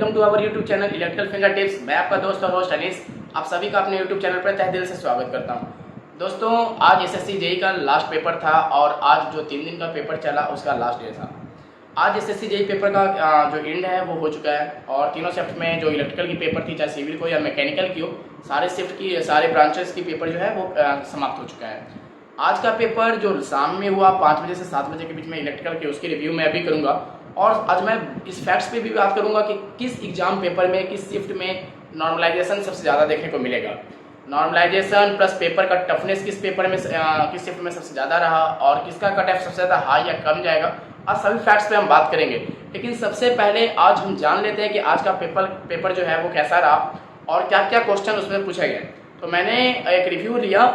Welcome to our YouTube channel electrical finger tips. मैं आपका दोस्त और होस्ट अनीस आप सभी का अपने यूट्यूब चैनल पर तहे दिल से स्वागत करता हूं। दोस्तों, आज एसएससी जेई का लास्ट पेपर था और आज जो 3 दिन का पेपर चला उसका लास्ट डे था। आज एसएससी जेई पेपर का जो एंड है वो हो चुका है और तीनों शिफ्ट में जो इलेक्ट्रिकल की पेपर थी, चाहे सिविल को या मैकेनिकल की हो, सारे शिफ्ट की सारे ब्रांचेस की पेपर जो है वो समाप्त हो चुका है। आज का पेपर जो शाम में हुआ 5 बजे से 7 बजे के बीच में इलेक्ट्रिकल के, उसकी रिव्यू मैं अभी करूँगा और आज मैं इस फैक्ट्स पे भी बात करूंगा कि किस एग्जाम पेपर में, किस शिफ्ट में नॉर्मलाइजेशन सबसे ज़्यादा देखने को मिलेगा। नॉर्मलाइजेशन प्लस पेपर का टफनेस किस पेपर में, किस शिफ्ट में सबसे ज़्यादा रहा और किसका कट ऑफ सबसे ज़्यादा हाई या कम जाएगा। आज सभी फैक्ट्स पे हम बात करेंगे, लेकिन सबसे पहले आज हम जान लेते हैं कि आज का पेपर जो है वो कैसा रहा और क्या क्या क्वेश्चन उसमें पूछे गए। तो मैंने एक रिव्यू लिया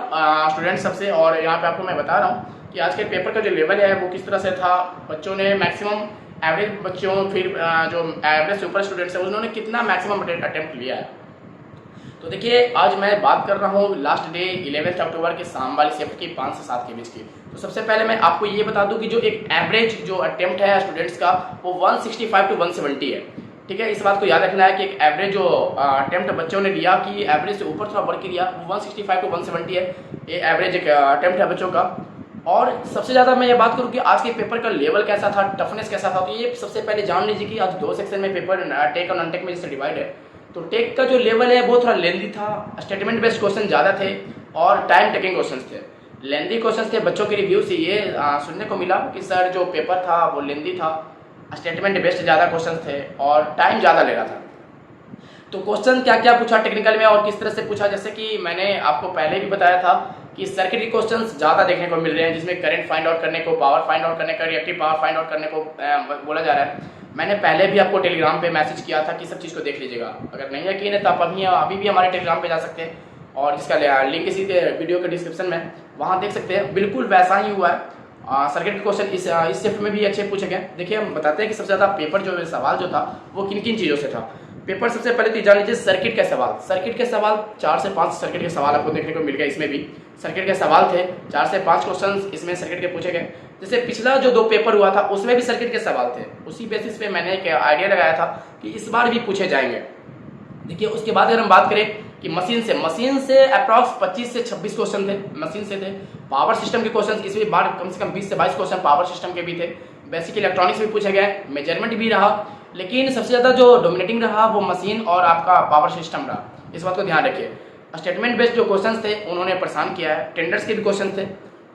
स्टूडेंट सबसे और यहाँ पे आपको मैं बता रहा हूँ कि आज के पेपर का जो लेवल है वो किस तरह से था। बच्चों ने मैक्सिमम एवरेज बच्चों, फिर जो एवरेज सुपर स्टूडेंट्स हैं उन्होंने कितना मैक्सिमम अटेम्प्ट लिया है। तो देखिए, आज मैं बात कर रहा हूँ लास्ट डे 11 अक्टूबर के शाम वाली शिफ्ट की 5 से 7 के बीच की। तो सबसे पहले मैं आपको ये बता दूं कि जो एक एवरेज जो अटेम्प्ट है स्टूडेंट्स का वो 165 टू 170 है। ठीक है, इस बात को याद रखना है कि एक एवरेज जो अटेम्प्ट बच्चों ने लिया कि एवरेज से ऊपर थोड़ा बढ़ के लिया, वो 165 टू 170 है। ये एवरेज एक अटेम्प्ट है बच्चों का। और सबसे ज़्यादा मैं ये बात करूँ कि आज के पेपर का लेवल कैसा था, टफनेस कैसा था, तो ये सबसे पहले जान लीजिए कि आज 2 सेक्शन में पेपर टेक और नॉन टेक में जैसे डिवाइड है। तो टेक का जो लेवल है वो थोड़ा लेंदी था, स्टेटमेंट बेस्ड क्वेश्चन ज़्यादा थे और टाइम टेकिंग क्वेश्चन थे। लेंदी क्वेश्चन थे, बच्चों के रिव्यू से ये सुनने को मिला कि सर जो पेपर था वो लेंदी था, स्टेटमेंट बेस्ड ज़्यादा क्वेश्चन थे और टाइम ज़्यादा ले रहा था। तो क्वेश्चन क्या क्या पूछा टेक्निकल में और किस तरह से पूछा, जैसे कि मैंने आपको पहले भी बताया था कि सर्किट के क्वेश्चंस ज़्यादा देखने को मिल रहे हैं, जिसमें करंट फाइंड आउट करने को, पावर फाइंड आउट करने का, रिएक्टिव पावर फाइंड आउट करने को बोला जा रहा है। मैंने पहले भी आपको टेलीग्राम पे मैसेज किया था कि सब चीज़ को देख लीजिएगा। अगर नहीं यकीन है तो आप अभी भी हमारे टेलीग्राम पे जा सकते हैं और जिसका लिंक इसी वीडियो के डिस्क्रिप्शन में, वहाँ देख सकते हैं। बिल्कुल वैसा ही हुआ है। सर्किट के क्वेश्चन इस शिफ्ट में भी अच्छे पूछे गए। देखिए, हम बताते हैं कि सबसे ज़्यादा पेपर जो सवाल जो था वो किन किन चीज़ों से था। पेपर सबसे पहले तो जान लीजिए सर्किट के सवाल। सर्किट के सवाल 4 से 5 सर्किट के सवाल आपको देखने को मिल गए। इसमें भी सर्किट के सवाल थे, 4 से 5 क्वेश्चन इसमें सर्किट के पूछे गए। जैसे पिछला जो 2 पेपर हुआ था उसमें भी सर्किट के सवाल थे, उसी बेसिस पे मैंने एक आइडिया लगाया था कि इस बार भी पूछे जाएंगे। देखिए, उसके बाद अगर हम बात करें कि मशीन से अप्रॉक्स 25 से 26 क्वेश्चन थे, मशीन से थे। पावर सिस्टम के क्वेश्चन इसमें बार कम से कम 20 से 22 क्वेश्चन पावर सिस्टम के भी थे। बेसिक इलेक्ट्रॉनिक्स भी पूछे गए, मेजरमेंट भी रहा, लेकिन सबसे ज़्यादा जो डोमिनेटिंग रहा वो मशीन और आपका पावर सिस्टम रहा। इस बात को ध्यान रखिए। स्टेटमेंट बेस्ड जो क्वेश्चंस थे उन्होंने परेशान किया है। टेंडर्स के भी क्वेश्चन थे,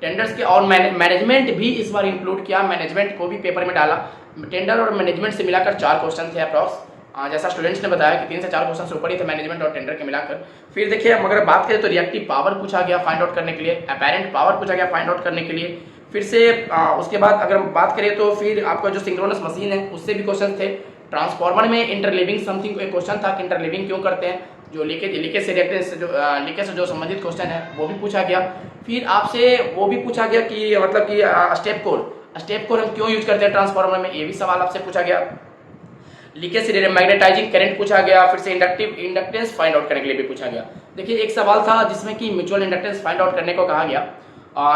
टेंडर्स के और मैनेजमेंट भी इस बार इंक्लूड किया, मैनेजमेंट को भी पेपर में डाला। टेंडर और मैनेजमेंट से मिलाकर 4 क्वेश्चन थे अप्रॉक्स। जैसा स्टूडेंट्स ने बताया कि 3 से 4 क्वेश्चन से ऊपर ही थे मैनेजमेंट और टेंडर के मिलाकर। फिर देखिए, हम अगर बात करें तो रिएक्टिव पावर पूछा गया फाइंड आउट करने के लिए, अपेरेंट पावर पूछा गया फाइंड आउट करने के लिए। फिर से उसके बाद अगर बात करें तो फिर आपका जो सिंक्रोनस मशीन है उससे भी क्वेश्चन थे। ट्रांसफार्मर में इंटरलिविंग समथिंग एक क्वेश्चन था कि इंटरलिविंग क्यों करते हैं, जो लीकेज से लीकेज से जो संबंधित क्वेश्चन है वो भी पूछा गया। फिर आपसे वो भी पूछा गया कि मतलब कि स्टेप कोड हम क्यों यूज करते हैं ट्रांसफार्मर में, ये भी सवाल आपसे पूछा गया। लीकेज से मैग्नेटाइजिंग करंट पूछा गया। फिर से इंडक्टेंस फाइंड आउट करने के लिए भी पूछा गया। देखिए, एक सवाल था जिसमें कि म्यूचुअल इंडक्टेंस फाइंड आउट करने को कहा गया,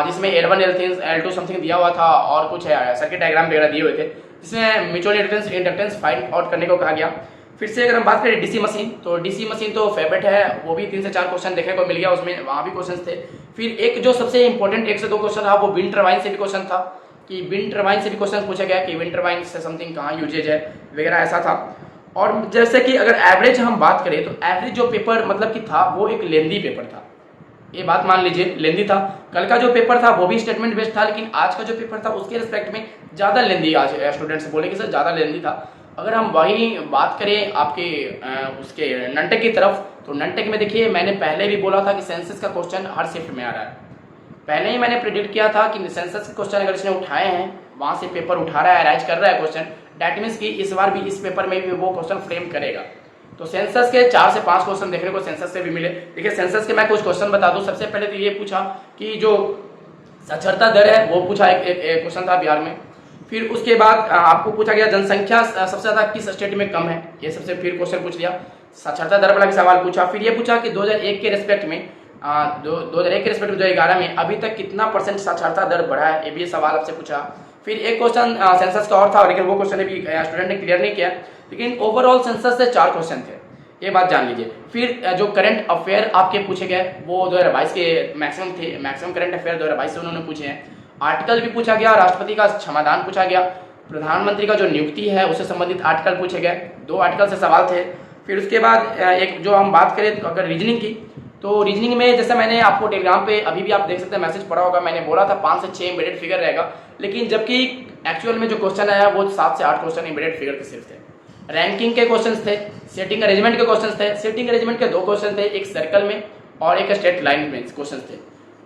जिसमें L1 L2 समथिंग दिया हुआ था और कुछ सर्किट डायग्राम वगैरह दिए हुए थे, जिसमें म्यूचुअल इंडक्टेंस फाइंड आउट करने को कहा गया। फिर से अगर हम बात करें डीसी मशीन, तो डीसी मशीन तो फेवरेट है, वो भी 3 से 4 क्वेश्चन देखने को मिल गया, उसमें वहाँ भी क्वेश्चन थे। फिर एक जो सबसे इंपॉर्टेंट 1 से 2 क्वेश्चन था वो विंड टरबाइन से भी क्वेश्चन था कि विंड टरबाइन से भी क्वेश्चन पूछा गया कि विंड टरबाइन से समथिंग कहाँ यूजेज है वगैरह, ऐसा था। और जैसे कि अगर एवरेज हम बात करें तो एवरेज जो पेपर मतलब कि था वो एक लेंदी पेपर था, ये बात मान लीजिए लेंदी था। कल का जो पेपर था वो भी स्टेटमेंट बेस्ड था, लेकिन आज का जो पेपर था उसके रिस्पेक्ट में ज़्यादा लेंदी आज स्टूडेंट्स बोले कि सर ज़्यादा लेंदी था। अगर हम वही बात करें आपके उसके ननटेक की तरफ, तो ननटेक में देखिए, मैंने पहले भी बोला था कि सेंसस का क्वेश्चन हर शिफ्ट में आ रहा है। पहले ही मैंने प्रिडिक्ट किया था कि सेंसस के क्वेश्चन अगर इसने उठाए हैं, वहाँ से पेपर उठा रहा है, अराइज कर रहा है क्वेश्चन, डैट मीन्स कि इस बार भी इस पेपर में भी वो क्वेश्चन फ्रेम करेगा। तो सेंसस के 4 से 5 क्वेश्चन देखने को सेंसस से भी मिले। देखिए, सेंसस के मैं कुछ क्वेश्चन बता दूं। सबसे पहले तो ये पूछा कि जो साक्षरता दर है वो पूछा, एक क्वेश्चन था बिहार में। फिर उसके बाद आपको पूछा गया जनसंख्या सबसे ज़्यादा किस स्टेट में कम है, ये सबसे फिर क्वेश्चन पूछ लिया। साक्षरता दर वाला भी सवाल पूछा। फिर ये पूछा कि 2001 के रिस्पेक्ट में 2001 के रिस्पेक्ट में 2011 में अभी तक कितना % साक्षरता दर बढ़ा है, ये भी सवाल आपसे पूछा। फिर एक क्वेश्चन सेंसस का और था, लेकिन वो क्वेश्चन भी स्टूडेंट ने क्लियर नहीं किया। लेकिन ओवरऑल सेंसस से 4 क्वेश्चन थे, ये बात जान लीजिए। फिर जो करंट अफेयर आपके पूछे गए वो 2022 के मैक्सिमम थे, मैक्सिमम करंट अफेयर 2022 से उन्होंने पूछे हैं। आर्टिकल भी पूछा गया, राष्ट्रपति का क्षमादान पूछा गया, प्रधानमंत्री का जो नियुक्ति है उससे संबंधित आर्टिकल पूछे गए, 2 आर्टिकल से सवाल थे। फिर उसके बाद एक जो हम बात करें तो अगर रीजनिंग की, तो रीजनिंग में जैसे मैंने आपको टेलीग्राम पे अभी भी आप देख सकते हैं मैसेज पढ़ा होगा, मैंने बोला था 5 से 6 एम्बेडेड फिगर रहेगा, लेकिन जबकि एक्चुअल में जो क्वेश्चन आया वो 7 से 8 क्वेश्चन एम्बेडेड फिगर के सिर्फ थे। रैंकिंग के क्वेश्चंस थे, सेटिंग अरेंजमेंट के क्वेश्चंस थे। सेटिंग अरेंजमेंट के 2 क्वेश्चन थे, एक सर्कल में और एक स्ट्रेट लाइन में क्वेश्चंस थे।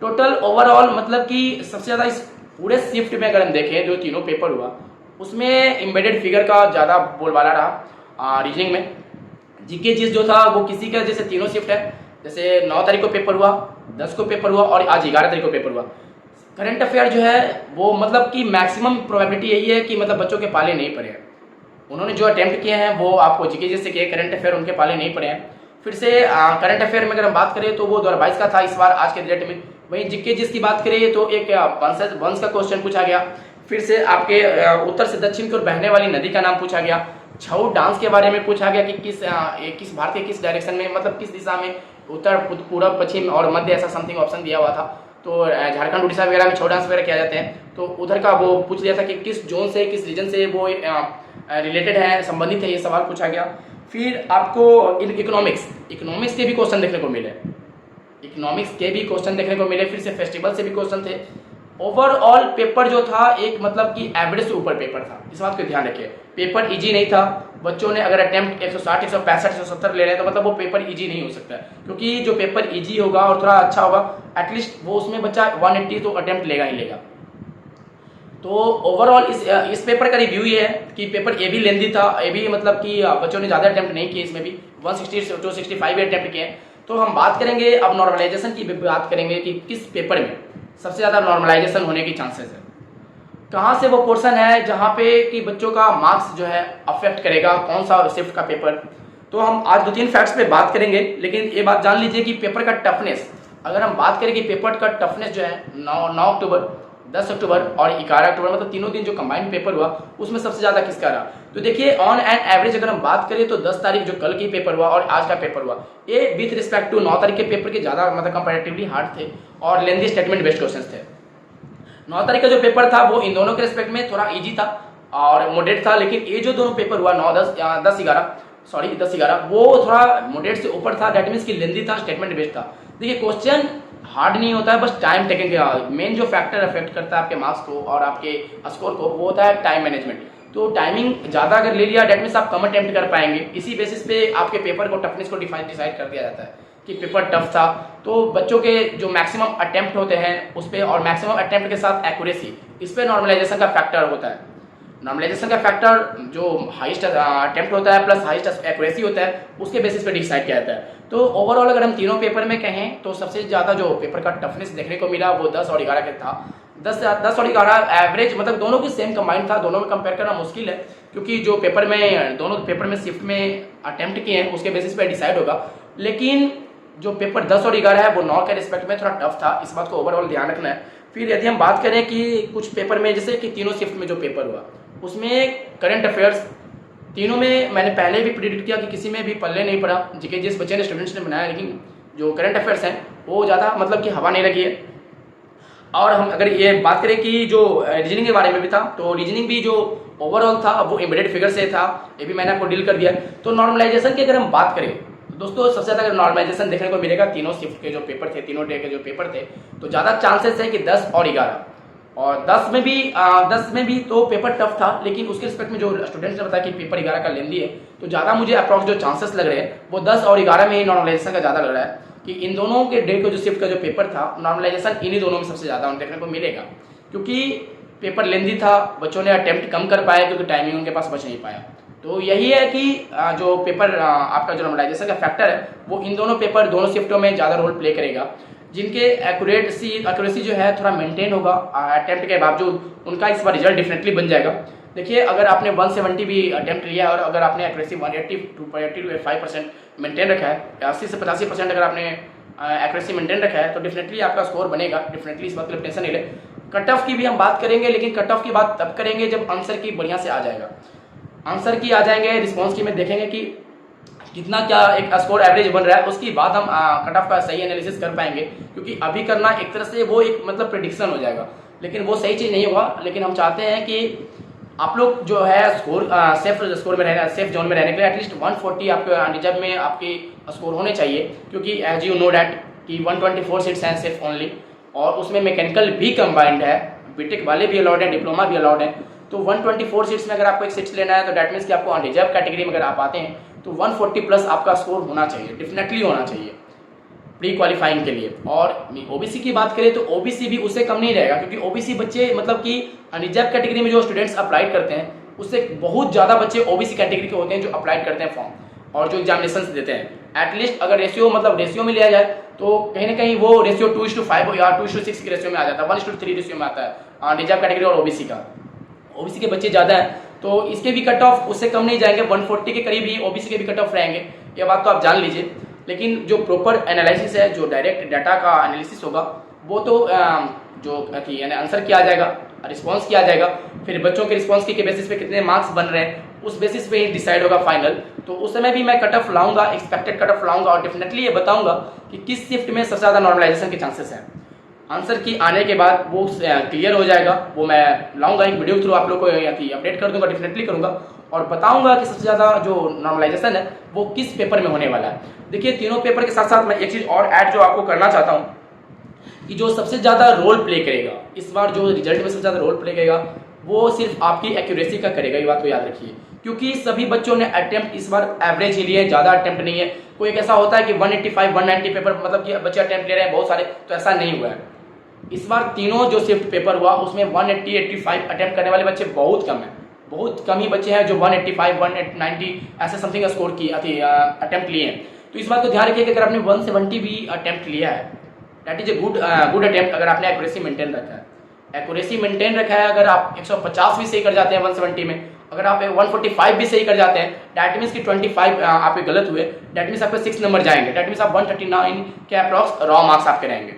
टोटल ओवरऑल मतलब कि सबसे ज़्यादा इस पूरे शिफ्ट में अगर हम देखें जो तीनों पेपर हुआ उसमें एम्बेडेड फिगर का ज़्यादा बोलबाला रहा। रीजनिंग में जीके जिस जो था वो किसी का, जैसे तीनों शिफ्ट है, जैसे 9 तारीख को पेपर हुआ, 10 को पेपर हुआ और आज 11 तारीख को पेपर हुआ। करंट अफेयर जो है वो मतलब कि मैक्सिमम प्रोबेबिलिटी यही है कि मतलब बच्चों के पाले नहीं पड़े हैं। उन्होंने जो अटेम्प्ट किए हैं वो आपको जीके जैसे किए, करंट अफेयर उनके पाले नहीं पड़े हैं। फिर से करंट अफेयर में अगर हम बात करें तो वो 2022 का था इस बार आज के डेट में। वहीं जीके जिसकी बात करें तो एक वंश का क्वेश्चन पूछा गया। फिर से आपके उत्तर से दक्षिण की ओर बहने वाली नदी का नाम पूछा गया। छऊ डांस के बारे में पूछा गया कि किस भारत के किस डायरेक्शन में, मतलब किस दिशा में, उत्तर, पूर्व, पश्चिम और मध्य, ऐसा समथिंग ऑप्शन दिया हुआ था। तो झारखंड, उड़ीसा वगैरह में छऊ डांस वगैरह किया जाते हैं, तो उधर का वो पूछ लिया था कि किस जोन से, किस रीजन से वो रिलेटेड है, संबंधित है, ये सवाल पूछा गया। फिर आपको इकोनॉमिक्स के भी क्वेश्चन देखने को मिले, फिर से फेस्टिवल से भी क्वेश्चन थे। ओवरऑल पेपर जो था एक मतलब कि एवरेज से ऊपर पेपर था, इस बात को ध्यान रखिए। पेपर इजी नहीं था, बच्चों ने अगर अटेम्प्ट 160, 165, 170 ले रहे हैं तो मतलब वो पेपर इजी नहीं हो सकता है, क्योंकि जो पेपर इजी होगा और थोड़ा अच्छा होगा एटलीस्ट वो उसमें बच्चा 180 तो अटेम्प्ट लेगा ही लेगा। तो ओवरऑल इस पेपर का रिव्यू ये है कि पेपर ए भी लेंदी था, ए भी मतलब कि बच्चों ने ज़्यादा अटेम्प्ट नहीं किए, इसमें भी 160 to 165 अटेम्प्ट किए। तो हम बात करेंगे अब नॉर्मलाइजेशन की बात करेंगे कि किस पेपर में सबसे ज़्यादा नॉर्मलाइजेशन होने की चांसेस है, कहाँ से वो पोर्शन है जहाँ पे कि बच्चों का मार्क्स जो है अफेक्ट करेगा, कौन सा शिफ्ट का पेपर। तो हम आज 2-3 फैक्ट्स पे बात करेंगे, लेकिन ये बात जान लीजिए कि पेपर का टफनेस, अगर हम बात करें कि पेपर का टफनेस जो है 9 अक्टूबर, 10 अक्टूबर और 11 अक्टूबर, मतलब तीनों दिन जो कंबाइंड पेपर हुआ उसमें सबसे ज़्यादा किसका रहा। तो देखिए ऑन एंड एवरेज अगर हम बात करें तो 10 तारीख जो कल की पेपर हुआ और आज का पेपर हुआ, ये विथ रिस्पेक्ट टू 9 तारीख के पेपर के ज़्यादा मतलब कंपैरेटिवली हार्ड थे और लेंदी स्टेटमेंट बेस्ड क्वेश्चन थे। 9 तारीख का जो पेपर था वो इन दोनों के रिस्पेक्ट में थोड़ा ईजी था और मॉडरेट था, लेकिन ये जो दोनों पेपर हुआ 10-11 वो थोड़ा मॉडरेट से ऊपर था, डेट मीन्स कि लेंदी था, स्टेटमेंट बेस्ड था। देखिए क्वेश्चन हार्ड नहीं होता है, बस टाइम टेकिंग के मेन जो फैक्टर अफेक्ट करता है आपके मार्क्स को और आपके स्कोर को, वो होता है टाइम मैनेजमेंट। तो टाइमिंग ज़्यादा अगर ले लिया डेट मीन्स आप कम अटेम्प्ट कर पाएंगे। इसी बेसिस पे आपके पेपर को टफनेस को डिसाइड कर दिया जाता है कि पेपर टफ था। तो बच्चों के जो मैक्सिमम अटेम्प्ट होते हैं उस पर और मैक्सिमम अटेम्प्ट के साथ एक्यूरेसी, इस पर नॉर्मलाइजेशन का फैक्टर होता है। नॉर्मलाइजेशन का फैक्टर जो हाईएस्ट अटेम्प्ट होता है प्लस हाईएस्ट एक्यूरेसी होता है उसके बेसिस पे डिसाइड किया जाता है। तो ओवरऑल अगर हम तीनों पेपर में कहें तो सबसे ज़्यादा जो पेपर का टफनेस देखने को मिला वो 10 और 11 का था। 10 और 11 एवरेज मतलब दोनों की सेम कंबाइंड था, दोनों में कंपेयर करना मुश्किल है क्योंकि जो पेपर में दोनों पेपर में शिफ्ट में अटेम्प्ट किए हैं उसके बेसिस पे डिसाइड होगा। लेकिन जो पेपर 10 और 11 है वो 9 के रिस्पेक्ट में थोड़ा टफ था, इस बात को ओवरऑल ध्यान रखना है। फिर यदि हम बात करें कि कुछ पेपर में जैसे कि तीनों शिफ्ट में जो पेपर हुआ उसमें करंट अफेयर्स तीनों में मैंने पहले भी प्रिडिक्ट किया कि किसी में भी पल्ले नहीं पड़ा, जीके जिस बच्चे ने स्टूडेंट्स ने बनाया, लेकिन जो करंट अफेयर्स हैं वो ज़्यादा मतलब कि हवा नहीं लगी है। और हम अगर ये बात करें कि जो रीजनिंग के बारे में भी था तो रीजनिंग भी जो ओवरऑल था वो एम्बेडेड फिगर से था, ये भी मैंने आपको डील कर दिया। तो नॉर्मलाइजेशन की अगर हम बात करें तो दोस्तों सबसे ज़्यादा नॉर्मलाइजेशन देखने को मिलेगा तीनों शिफ्ट के जो पेपर थे, तीनों डे के जो पेपर थे, तो ज़्यादा चांसेस है कि 10 और 11 और 10 में भी तो पेपर टफ था, लेकिन उसके रिस्पेक्ट में जो स्टूडेंट्स ने बताया कि पेपर 11 का लेंदी है, तो ज़्यादा मुझे अप्रॉक्स जो चांसेस लग रहे हैं वो 10 और 11 में ही नॉर्मलाइजेशन का ज़्यादा लग रहा है कि इन दोनों के डे को जो शिफ्ट का जो पेपर था नॉर्मलाइजेशन इन्हीं दोनों में सबसे ज़्यादा देखने को मिलेगा, क्योंकि पेपर लेंदी था, बच्चों ने अटेम्प्ट कम कर पाए क्योंकि टाइमिंग उनके पास बच नहीं पाया। तो यही है कि जो पेपर आपका जो नॉर्मलाइजेशन का फैक्टर है वो इन दोनों पेपर दोनों शिफ्टों में ज़्यादा रोल प्ले करेगा, जिनके एक्यूरेसी जो है थोड़ा मेंटेन होगा अटेम्प्ट के बावजूद, उनका इस बार रिजल्ट डेफिनेटली बन जाएगा। देखिए अगर आपने 170 भी अटेम्प्ट लिया और अगर आपने एक्यूरेसी 180 to 85% मेंटेन रखा है, 80 से 85% अगर आपने एक्यूरेसी मेंटेन रखा है तो डेफिनेटली आपका स्कोर बनेगा, डेफिनेटली इस बात के लिए टेंशन नहीं ले। कट ऑफ की भी हम बात करेंगे, लेकिन कट ऑफ की बात तब करेंगे जब आंसर की बढ़िया से आ जाएगा। आंसर की आ जाएंगे, रिस्पॉन्स की में देखेंगे कि कितना क्या एक स्कोर एवरेज बन रहा है, उसके बाद हम कट ऑफ का सही एनालिसिस कर पाएंगे। क्योंकि अभी करना एक तरह से वो एक मतलब प्रेडिक्शन हो जाएगा, लेकिन वो सही चीज़ नहीं होगा। लेकिन हम चाहते हैं कि आप लोग जो है स्कोर सेफ स्कोर में रहना, सेफ जोन में रहने के लिए एटलीस्ट 140 आपके रिजर्व में आपके स्कोर होने चाहिए। क्योंकि एज यू नो डैट कि 124 सीट्स हैं सिर्फ ओनली, और उसमें मैकेनिकल भी कंबाइंड है, बीटेक वाले भी अलाउड है, डिप्लोमा भी अलाउड है। तो 124 सीट्स में अगर आपको एक सीट्स लेना है तो डैट मीन्स कि आपको अनरिजर्व कैटेगरी में अगर आप आते हैं तो 140 प्लस आपका स्कोर होना चाहिए, डेफिनेटली होना चाहिए प्री क्वालिफाइंग के लिए। और ओबीसी की बात करें तो ओबीसी भी उससे कम नहीं रहेगा, क्योंकि ओबीसी बच्चे मतलब कि अनरिजर्व कैटेगरी में जो स्टूडेंट्स अप्लाई करते हैं उससे बहुत ज़्यादा बच्चे ओबीसी कैटेगरी के होते हैं जो अप्लाई करते हैं फॉर्म और जो एग्जामिनेशन देते हैं। एटलीस्ट अगर रेशियो मतलब रेशियो में लिया जाए तो कहीं ना कहीं वो रेशियो 2:5 या 2:6 के रेशियो में आ जाता है, 1:3 रेशियो में आता है रिजर्व कैटेगरी और ओबीसी का। ओबीसी के बच्चे ज़्यादा हैं तो इसके भी कट ऑफ उससे कम नहीं जाएंगे, 140 के करीब ही ओबीसी के भी कट ऑफ रहेंगे, ये बात तो आप जान लीजिए। लेकिन जो प्रॉपर एनालिसिस है, जो डायरेक्ट डाटा का एनालिसिस होगा, वो तो जो यानी आंसर किया जाएगा, रिस्पांस किया जाएगा, फिर बच्चों के रिस्पांस के बेसिस पे कितने मार्क्स बन रहे हैं उस बेसिस पे ही डिसाइड होगा फाइनल। तो उस समय भी मैं कट ऑफ लाऊंगा, एक्सपेक्टेड कट ऑफ लाऊंगा, और डेफिनेटली ये बताऊंगा कि किस शिफ्ट में सबसे ज़्यादा नॉर्मलाइजेशन के चांसेस हैं। आंसर की आने के बाद वो क्लियर हो जाएगा, वो मैं लाऊंगा एक वीडियो के थ्रू आप लोग को अपडेट कर दूंगा, डेफिनेटली करूंगा, और बताऊंगा कि सबसे ज़्यादा जो नॉर्मलाइजेशन है वो किस पेपर में होने वाला है। देखिए तीनों पेपर के साथ साथ मैं एक चीज़ और ऐड जो आपको करना चाहता हूँ कि जो सबसे ज़्यादा रोल प्ले करेगा इस बार, जो रिजल्ट में सबसे ज़्यादा रोल प्ले करेगा वो सिर्फ आपकी एक्यूरेसी का करेगा, ये बात को याद रखिए। क्योंकि सभी बच्चों ने अटेम्प्ट इस बार एवरेज ही लिए, ज़्यादा अटेम्प्ट नहीं है। कोई एक ऐसा होता है कि 185 190 पेपर मतलब कि बच्चे अटेम्प्ट ले रहे हैं बहुत सारे, तो ऐसा नहीं हुआ है। इस बार तीनों जो शिफ्ट पेपर हुआ उसमें 180 85 अटेम्प्ट करने वाले बच्चे बहुत कम हैं, बहुत कम ही बच्चे हैं जो 185 190 ऐसे समथिंग स्कोर की अटेम्प्ट लिए हैं। तो इस बात को ध्यान रखिए कि अगर आपने 170 भी अटेम्प्ट लिया है that is a good attempt, अगर आपने एक्यूरेसी मेंटेन रखा है। एक्यूरेसी मेंटेन रखा है, अगर आप 150 भी सही कर जाते हैं 170 में, अगर आप 145 भी सही कर जाते हैं डैट मीन्स कि 25 आपके गलत हुए, डैट मीन्स आपके 6 नंबर जाएंगे, डैट मीन्स आप 139 के अप्रॉक्स रॉ मार्क्स आपके रहेंगे।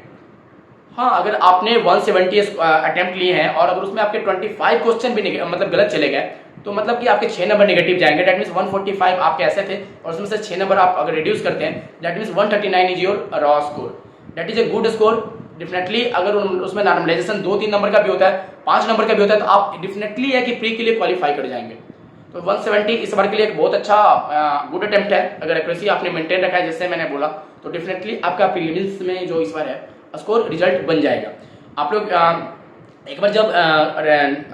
हाँ, अगर आपने 170 अटेम्प्ट लिए हैं और अगर उसमें आपके 25 क्वेश्चन भी मतलब गलत चले गए तो मतलब कि आपके 6 नंबर नेगेटिव जाएंगे, डैट मीन्स 145 आपके ऐसे थे और उसमें से 6 नंबर आप अगर रिड्यूस करते हैं that means 139 is your raw score, that is a good score. Definitely अगर उसमें नॉर्मलाइजेशन 2-3 नंबर का भी होता है, 5 नंबर का भी होता है, तो आप डेफिनेटली है कि प्री के लिए क्वालिफाई कर जाएंगे। तो 170 इस बार के लिए एक बहुत अच्छा गुड अटेम्प्ट है। अगर एक्यूरेसी आपने मेंटेन रखा है जैसे मैंने बोला तो डेफिनेटली आपका प्रीलिम्स में जो इस बार है स्कोर रिजल्ट बन जाएगा। आप लोग एक बार जब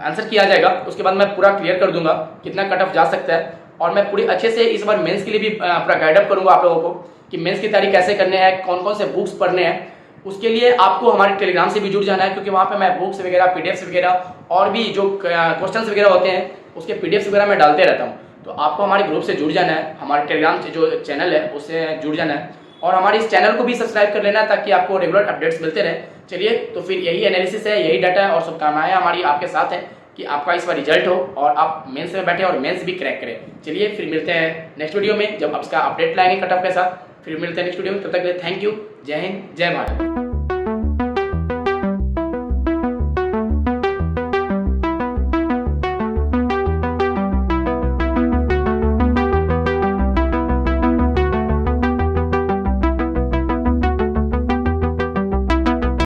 आंसर किया जाएगा उसके बाद मैं पूरा क्लियर कर दूंगा कितना कट ऑफ जा सकता है, और मैं पूरी अच्छे से इस बार मेंस के लिए भी पूरा गाइडअप करूंगा आप लोगों को कि मेंस की तैयारी कैसे करने हैं, कौन कौन से बुक्स पढ़ने हैं। उसके लिए आपको हमारे टेलीग्राम से भी जुड़ जाना है, क्योंकि वहाँ पे मैं बुक्स वगैरह पीडीएफ्स वगैरह और भी जो क्वेश्चंस वगैरह होते हैं उसके पीडीएफ्स वगैरह मैं डालते रहता हूँ। तो आपको हमारे ग्रुप से जुड़ जाना है, हमारे टेलीग्राम से जो चैनल है उससे जुड़ जाना है, और हमारे इस चैनल को भी सब्सक्राइब कर लेना है ताकि आपको रेगुलर अपडेट्स मिलते रहे। चलिए, तो फिर यही एनालिसिस है, यही डाटा है, और शुभकामनाएं हमारी आपके साथ हैं कि आपका इस बार रिजल्ट हो और आप मेंस में बैठे और मेंस भी क्रैक करें। चलिए फिर मिलते हैं नेक्स्ट वीडियो में जब आपका अपडेट लाएंगे कट ऑफ के साथ। फिर मिलते हैं नेक्स्ट वीडियो में, तब तक के लिए थैंक यू। जय हिंद, जय भारत।